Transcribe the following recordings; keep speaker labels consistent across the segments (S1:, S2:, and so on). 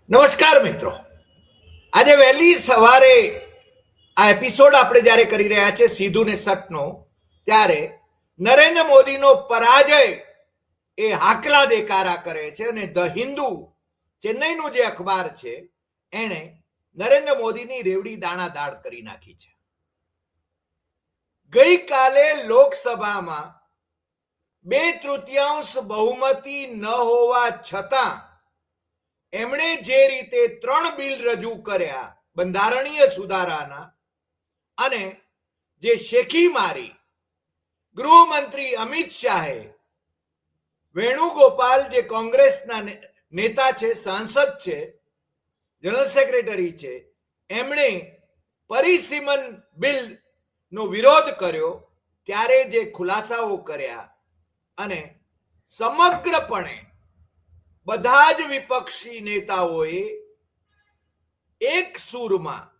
S1: નમસ્કાર મિત્રો. આજે વહેલી સવારે આ એપિસોડ આપણે જ્યારે કરી રહ્યા છે સીધું ને સટનો, ત્યારે નરેન્દ્ર મોદીનો પરાજય એ હાકલા દેકારા કરે છે અને ધ હિન્દુ, ચેન્નઈનું જે અખબાર છે, એણે નરેન્દ્ર મોદીની રેવડી દાણાદાળ કરી નાખી છે. ગઈકાલે લોકસભામાં 2/3 બહુમતી ન હોવા છતાં એમણે જે રીતે 3 બિલ રજૂ કર્યા બંધારણીય સુધારાના, અને જે શેખી મારી ગૃહમંત્રી અમિત શાહે, વેણુગોપાલ જે કોંગ્રેસના નેતા છે, સાંસદ છે, જનરલ સેક્રેટરી છે, એમણે પરિસીમન બિલનો વિરોધ કર્યો, ત્યારે જે ખુલાસાઓ કર્યા અને સમગ્રપણે બધા જ વિપક્ષી નેતાઓએ એક સૂરમાં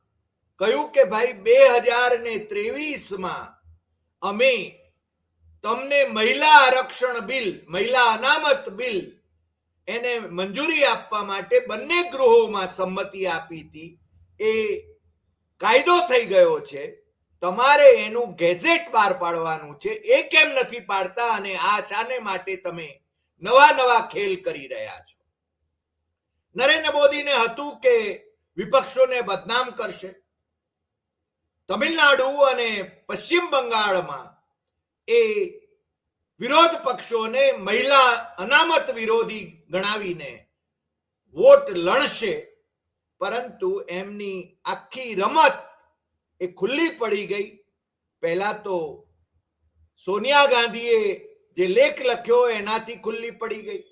S1: કહ્યું કે ભાઈ 2023માં અમે તમને મહિલા આરક્ષણ બિલ, મહિલા અનામત બિલ, એને મંજૂરી આપવા માટે બંને ગૃહોમાં સંમતિ આપી હતી. એ કાયદો થઈ ગયો છે, તમારે એનું ગેઝેટ બહાર પાડવાનું છે. એ કેમ નથી પાડતા અને આ શાને માટે તમે નવા ખેલ કરી રહ્યા છો? નરેન્દ્ર મોદીને હતું કે વિપક્ષોને બદનામ કરશે. તમિલનાડુ અને પશ્ચિમ બંગાળમાં એ વિરોધ પક્ષોને મહિલા અનામત વિરોધી ગણાવીને વોટ લણશે, પરંતુ એમની આખી રમત એ ખુલ્લી પડી ગઈ. પહેલા તો સોનિયા ગાંધીએ જે લેખ લખ્યો એનાથી ખુલ્લી પડી ગઈ,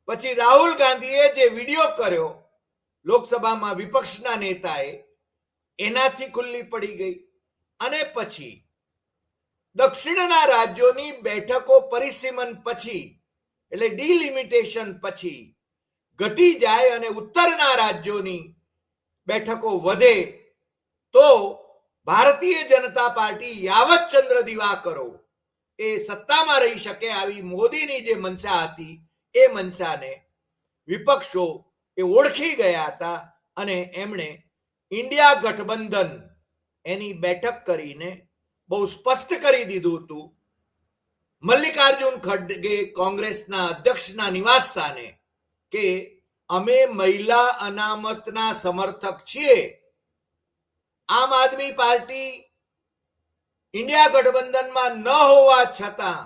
S1: પછી રાહુલ ગાંધીએ જે વિડીયો કર્યો લોકસભામાં વિપક્ષના નેતાએ, એનાથી ખુલ્લી પડી ગઈ. અને પછી દક્ષિણના રાજ્યોની બેઠકો પરિસીમન પછી, એટલે ડિલિમિટેશન પછી ઘટી જાય અને ઉત્તરના રાજ્યોની બેઠકો વધે, તો ભારતીય જનતા પાર્ટી યાવત ચંદ્ર દિવાકરો એ સત્તામાં રહી શકે આવી મોદીની જે મનસા હતી, એ મનસાને વિપક્ષો એ ઓળખી ગયા હતા અને એમણે ઇન્ડિયા ગઠબંધન એની બેઠક કરીને બહુ સ્પષ્ટ કરી દીધું હતું. મલ્લિકાર્જુન ખડગે કોંગ્રેસના અધ્યક્ષના નિવાસસ્થાને કે અમે મહિલા અનામતના સમર્થક છીએ. આમ આદમી પાર્ટી ઇન્ડિયા ગઠબંધનમાં ન હોવા છતાં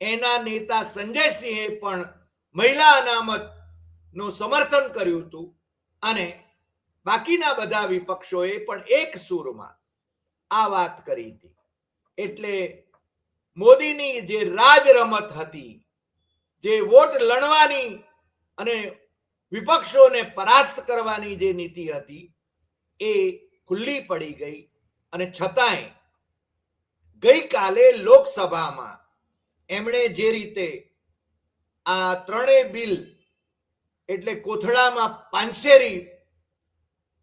S1: એના નેતા સંજયસિંહે પણ મહિલા અનામત નું સમર્થન કર્યું હતું અને બાકીના બધા વિપક્ષોએ પણ એક સૂરમાં આ વાત કરી હતી. એટલે મોદીની જે રાજ રમત હતી, જે વોટ લણવાની અને વિપક્ષોને પરાસ્ત કરવાની જે નીતિ હતી, એ ખુલ્લી પડી ગઈ. અને છતાંય ગઈકાલે લોકસભામાં એમણે જે રીતે આ 3 બિલ, એટલે કોથળામાં પાંસેરી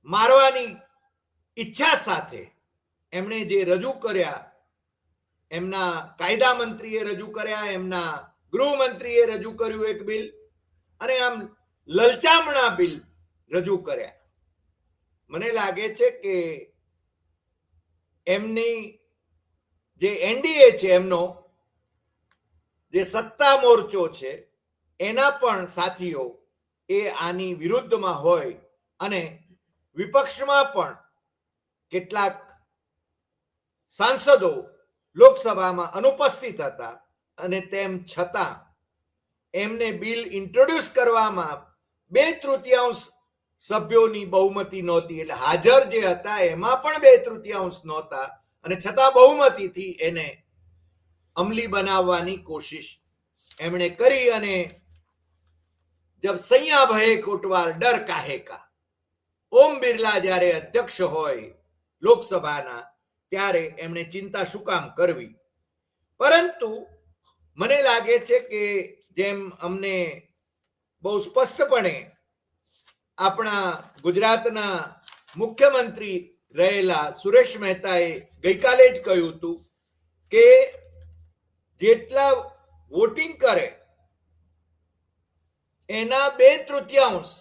S1: મારવાની ઈચ્છા સાથે એમણે જે રજૂ કર્યા, એમના કાયદા મંત્રીએ રજૂ કર્યા, એમના ગૃહમંત્રીએ રજૂ કર્યું એક બિલ, અને આમ લલચામણા બિલ રજૂ કર્યા. મને લાગે છે કે એમની જે એનડીએ છે, એમનો જે સત્તા મોરચો છે, એના પણ સાથીઓ એ આની વિરુદ્ધમાં હોય અને વિપક્ષમાં પણ કેટલાક સાંસદો લોકસભામાં અનુપસ્થિત હતા, અને તેમ છતાં એમને બિલ ઇન્ટ્રોડ્યુસ કરવામાં 2/3 સભ્યોની બહુમતી નહોતી. એટલે હાજર જે હતા એમાં પણ 2/3 નહોતા, અને છતાં બહુમતીથી એને અમલી બનાવવાની કોશિશ એમણે કરી. અને જબ સૈયા ભયે કોટવાલ ડર કાહે કા, ઓમ બિરલા જ્યારે અધ્યક્ષ હોય લોકસભાના, ત્યારે એમણે ચિંતા શું કામ કરવી? પરંતુ મને લાગે છે કે જેમ અમને બહુ સ્પષ્ટપણે આપણા ગુજરાતના મુખ્યમંત્રી રહેલા સુરેશ મહેતાએ ગઈકાલે જ કહ્યું હતું કે જેટલા વોટિંગ કરે એના 2/3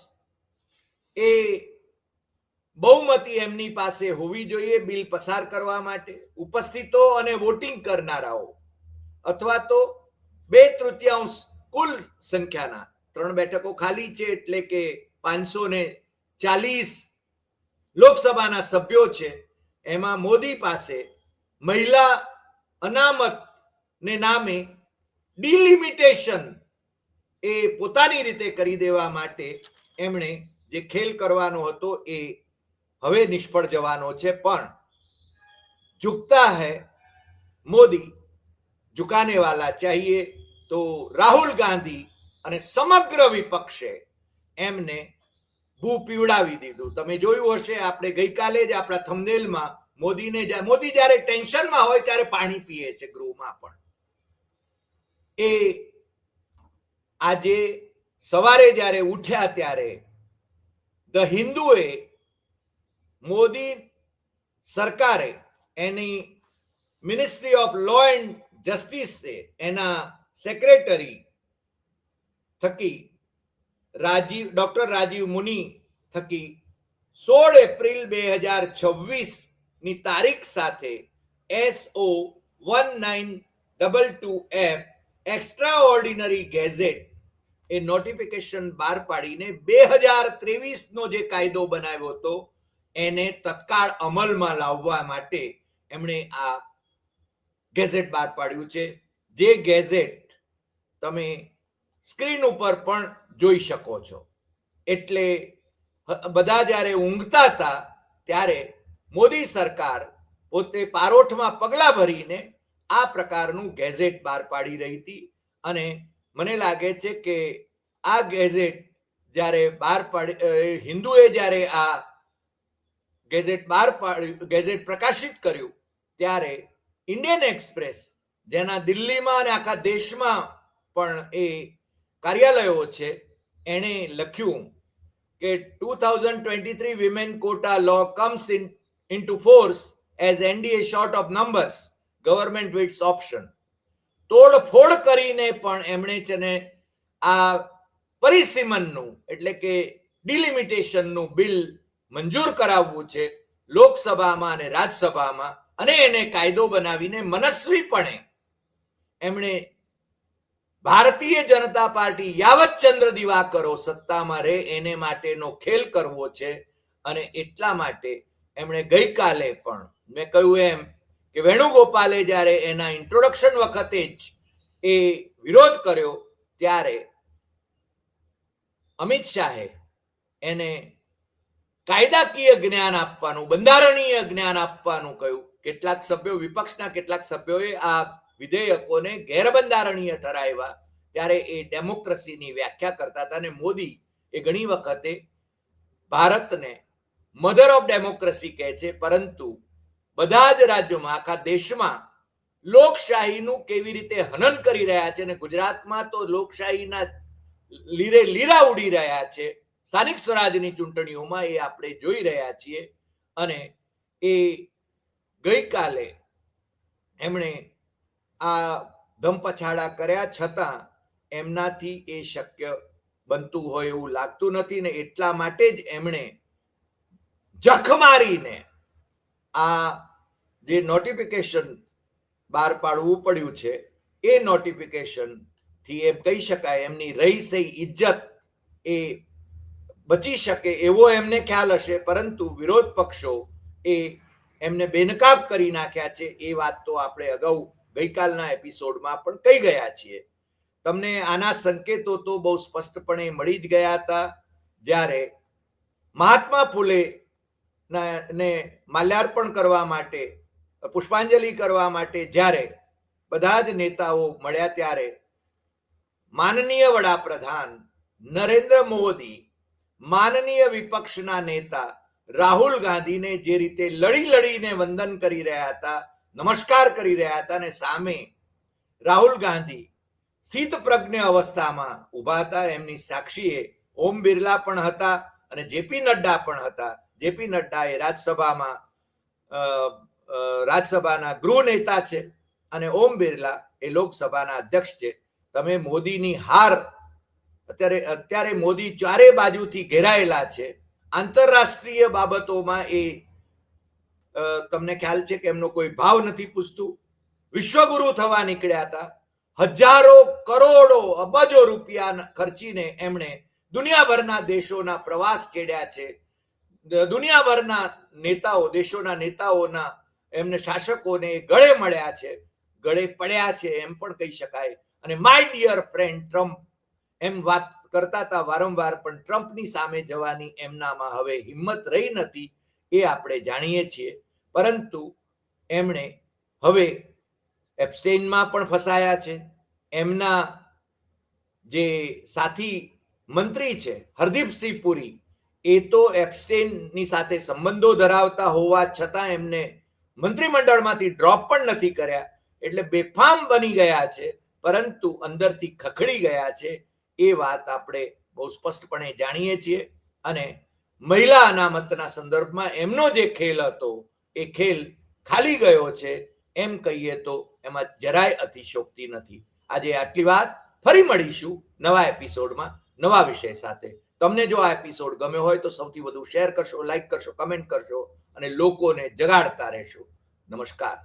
S1: એ બહુમતી એમની પાસે હોવી જોઈએ બિલ પસાર કરવા માટે. ઉપસ્થિતો અને વોટિંગ કરનારાઓ અથવા તો 2/3 કુલ સંખ્યાના 3 બેઠકો ખાલી છે એટલે કે 540 લોકસભાના સભ્યો છે. એમાં મોદી પાસે મહિલા અનામત ને નામે ડિલિમિટેશન એ પોતાની રીતે કરી દેવા માટે એમણે જે ખેલ કરવાનો હતો એ હવે નિષ્ફળ જવાનો છે. પણ ઝુકતા હૈ મોદી, ઝુકાને વાલા ચાહીએ. તો રાહુલ ગાંધી અને સમગ્ર વિપક્ષે એમને ભૂ પીવડાવી દીધું. તમે જોયું હશે, આપણે ગઈકાલે જ આપણા થંબનેલમાં મોદી જ્યારે ટેન્શનમાં હોય ત્યારે પાણી પીએ છે ગૃહમાં. પણ એ આજે સવારે જ્યારે ઉઠ્યા ત્યારે ધ હિન્દુએ મોદી સરકારે એની મિનિસ્ટ્રી ઓફ લો એન્ડ જસ્ટિસે એના સેક્રેટરી થકી ડોક્ટર રાજીવ મુનિ થકી 16 એપ્રિલ 2026 ની તારીખ સાથે SO 1922F extraordinary gazette એ નોટિફિકેશન બહાર પાડીને 2023 નો જે કાયદો બનાવ્યો હતો એને તત્કાળ અમલમાં લાવવા માટે એમણે આ ગેઝેટ બહાર પાડ્યું છે. જે ગેઝેટ તમે સ્ક્રીન ઉપર પણ જોઈ શકો છો. એટલે બધા જ્યારે ઊંઘતા હતા ત્યારે મોદી સરકાર પોતે પારોઠમાં પગલા ભરીને આ પ્રકારનું ગેઝેટ બહાર પાડી રહી હતી. અને મને લાગે છે કે આ ગેઝેટ જ્યારે બહાર પાડી હિન્દુએ જ્યારે આ ગેઝેટ બહાર પાડ્યું, ગેઝેટ પ્રકાશિત કર્યું, ત્યારે ઇન્ડિયન એક્સપ્રેસ જેના દિલ્હીમાં અને આખા દેશમાં પણ એ કાર્યાલયો છે, એણે લખ્યું કે 2023 women quota law comes into force as NDA short of numbers, government with option. તોડફોડ કરીને પણ એમણે છે ને આ પરિસીમનનું એટલે કે ડિલિમિટેશનનું બિલ મંજૂર કરાવવું છે લોકસભામાં અને રાજ્યસભામાં, અને એને કાયદો બનાવીને મનસ્વીપણે એમણે ભારતીય જનતા પાર્ટી યાવત ચંદ્ર દિવાકરો સત્તામાં રહે એને માટેનો ખેલ કરવો છે. અને એટલા માટે એમણે ગઈકાલે પણ મેં કહ્યું એમ કે વેણુગોપાલે જ્યારે એના ઇન્ટ્રોડક્શન વખતે જ એ વિરોધ કર્યો ત્યારે અમિત શાહે એને કાયદાકીય જ્ઞાન આપવાનું, બંધારણીય જ્ઞાન આપવાનું કહ્યું. કેટલાક સભ્યો, વિપક્ષના કેટલાક સભ્યોએ આ વિધેયકોને ગેરબંધારણીય ઠરાવ્યા. ત્યારે એ ડેમોક્રેસીની વ્યાખ્યા કરતા હતા. અને મોદી એ ઘણી વખતે ભારતને મધર ઓફ ડેમોક્રેસી કહે છે, પરંતુ બધા જ રાજ્યોમાં, આખા દેશમાં લોકશાહીનું કેવી રીતે હનન કરી રહ્યા છે. અને ગુજરાતમાં તો લોકશાહીના લીરે લીરા ઉડી રહ્યા છે. સ્થાનિક સ્વરાજની ચૂંટણીઓમાં એ આપણે જોઈ રહ્યા છીએ. અને એ ગઈકાલે એમણે આ ધમપછાડા કર્યા છતાં એમનાથી એ શક્ય બનતું હોય એવું લાગતું નથી. ને એટલા માટે જ એમણે જખ મારીને આ જે નોટિફિકેશન બહાર પાડવું પડ્યું છે એ નોટિફિકેશન થી એમ કહી શકાય એમની રહી સહી ઇજ્જત એ બચી શકે એવો એમને ખ્યાલ હશે. પરંતુ વિરોધ પક્ષો એ એમને બેનકાબ કરી નાખ્યા છે. એ વાત તો આપણે અગાઉ ગઈકાલના એપિસોડમાં પણ કહી ગયા છીએ. તમને આના સંકેતો તો બહુ સ્પષ્ટપણે મળી જ ગયા હતા. જ્યારે મહાત્મા ફૂલે ને માલ્યાર્પણ કરવા માટે, પુષ્પાંજલિ કરવા માટે જ્યારે બધા જ નેતાઓ મળ્યા ત્યારે માનનીય વડાપ્રધાન નરેન્દ્ર મોદી માનનીય વિપક્ષના નેતા રાહુલ ગાંધીને જે રીતે લડીને વંદન કરી રહ્યા હતા, નમસ્કાર કરી રહ્યા હતા, અને સામે રાહુલ ગાંધી સ્થિત પ્રજ્ઞ અવસ્થામાં ઉભા હતા. એમની સાક્ષીએ ઓમ બિરલા પણ હતા અને જેપી નડ્ડા પણ હતા. જેપી નડ્ડા એ રાજ્યસભાના ગૃહ નેતા છે અને ઓમ બિરલા એ લોકસભાના અધ્યક્ષ છે. તમે મોદીની હાર, અત્યારે મોદી ચારે બાજુથી ઘેરાયેલા છે આંતરરાષ્ટ્રીય બાબતોમાં એ તમને ખ્યાલ છે કે એમનો કોઈ ભાવ નથી પૂછતું. વિશ્વગુરુ થવા નીકળ્યા હતા. હજારો કરોડો અબજો રૂપિયા ખર્ચીને એમણે દુનિયાભરના દેશોના પ્રવાસ કેડ્યા છે. દુનિયાભરના નેતાઓ, દેશોના નેતાઓના એમને શાસકોને ગળે મળ્યા છે, ગળે પડ્યા છે એમ પણ કહી શકાય. અને માય ડિયર ફ્રેન્ડ ટ્રમ્પ એમ વાત કરતા હતા વારંવાર, પણ ટ્રમ્પની સામે જવાની એમનામાં હવે હિંમત રહી નથી એ આપણે જાણીએ છીએ. પરંતુ એમણે હવે એપ્સ્ટેઇનમાં પણ ફસાયા છે. એમના જે સાથી મંત્રી છે હરદીપસિંહ પુરી, એ તો એપ્સ્ટેઇનની સાથે સંબંધો ધરાવતા હોવા છતાં એમને મંત્રીમંડળમાંથી ડ્રોપ પણ નથી કર્યા. એટલે બેફામ બની ગયા છે, પરંતુ અંદરથી ખખડી ગયા છે. એ વાત આપણે બહુ સ્પષ્ટપણે જાણીએ છીએ. અને મહિલા અનામતના સંદર્ભમાં એમનો જે ખેલ હતો એ ખેલ ખાલી ગયો છે એમ કહીએ તો એમાં જરાય અતિશયોક્તિ નથી. આજે આટલી વાત. ફરી મળીશું નવા એપિસોડમાં નવા વિષય સાથે. તમને જો આ એપિસોડ ગમ્યો હોય તો સૌથી વધુ શેર કરશો, લાઈક કરશો, કમેન્ટ કરશો અને લોકોને જગાડતા રહેશો. નમસ્કાર.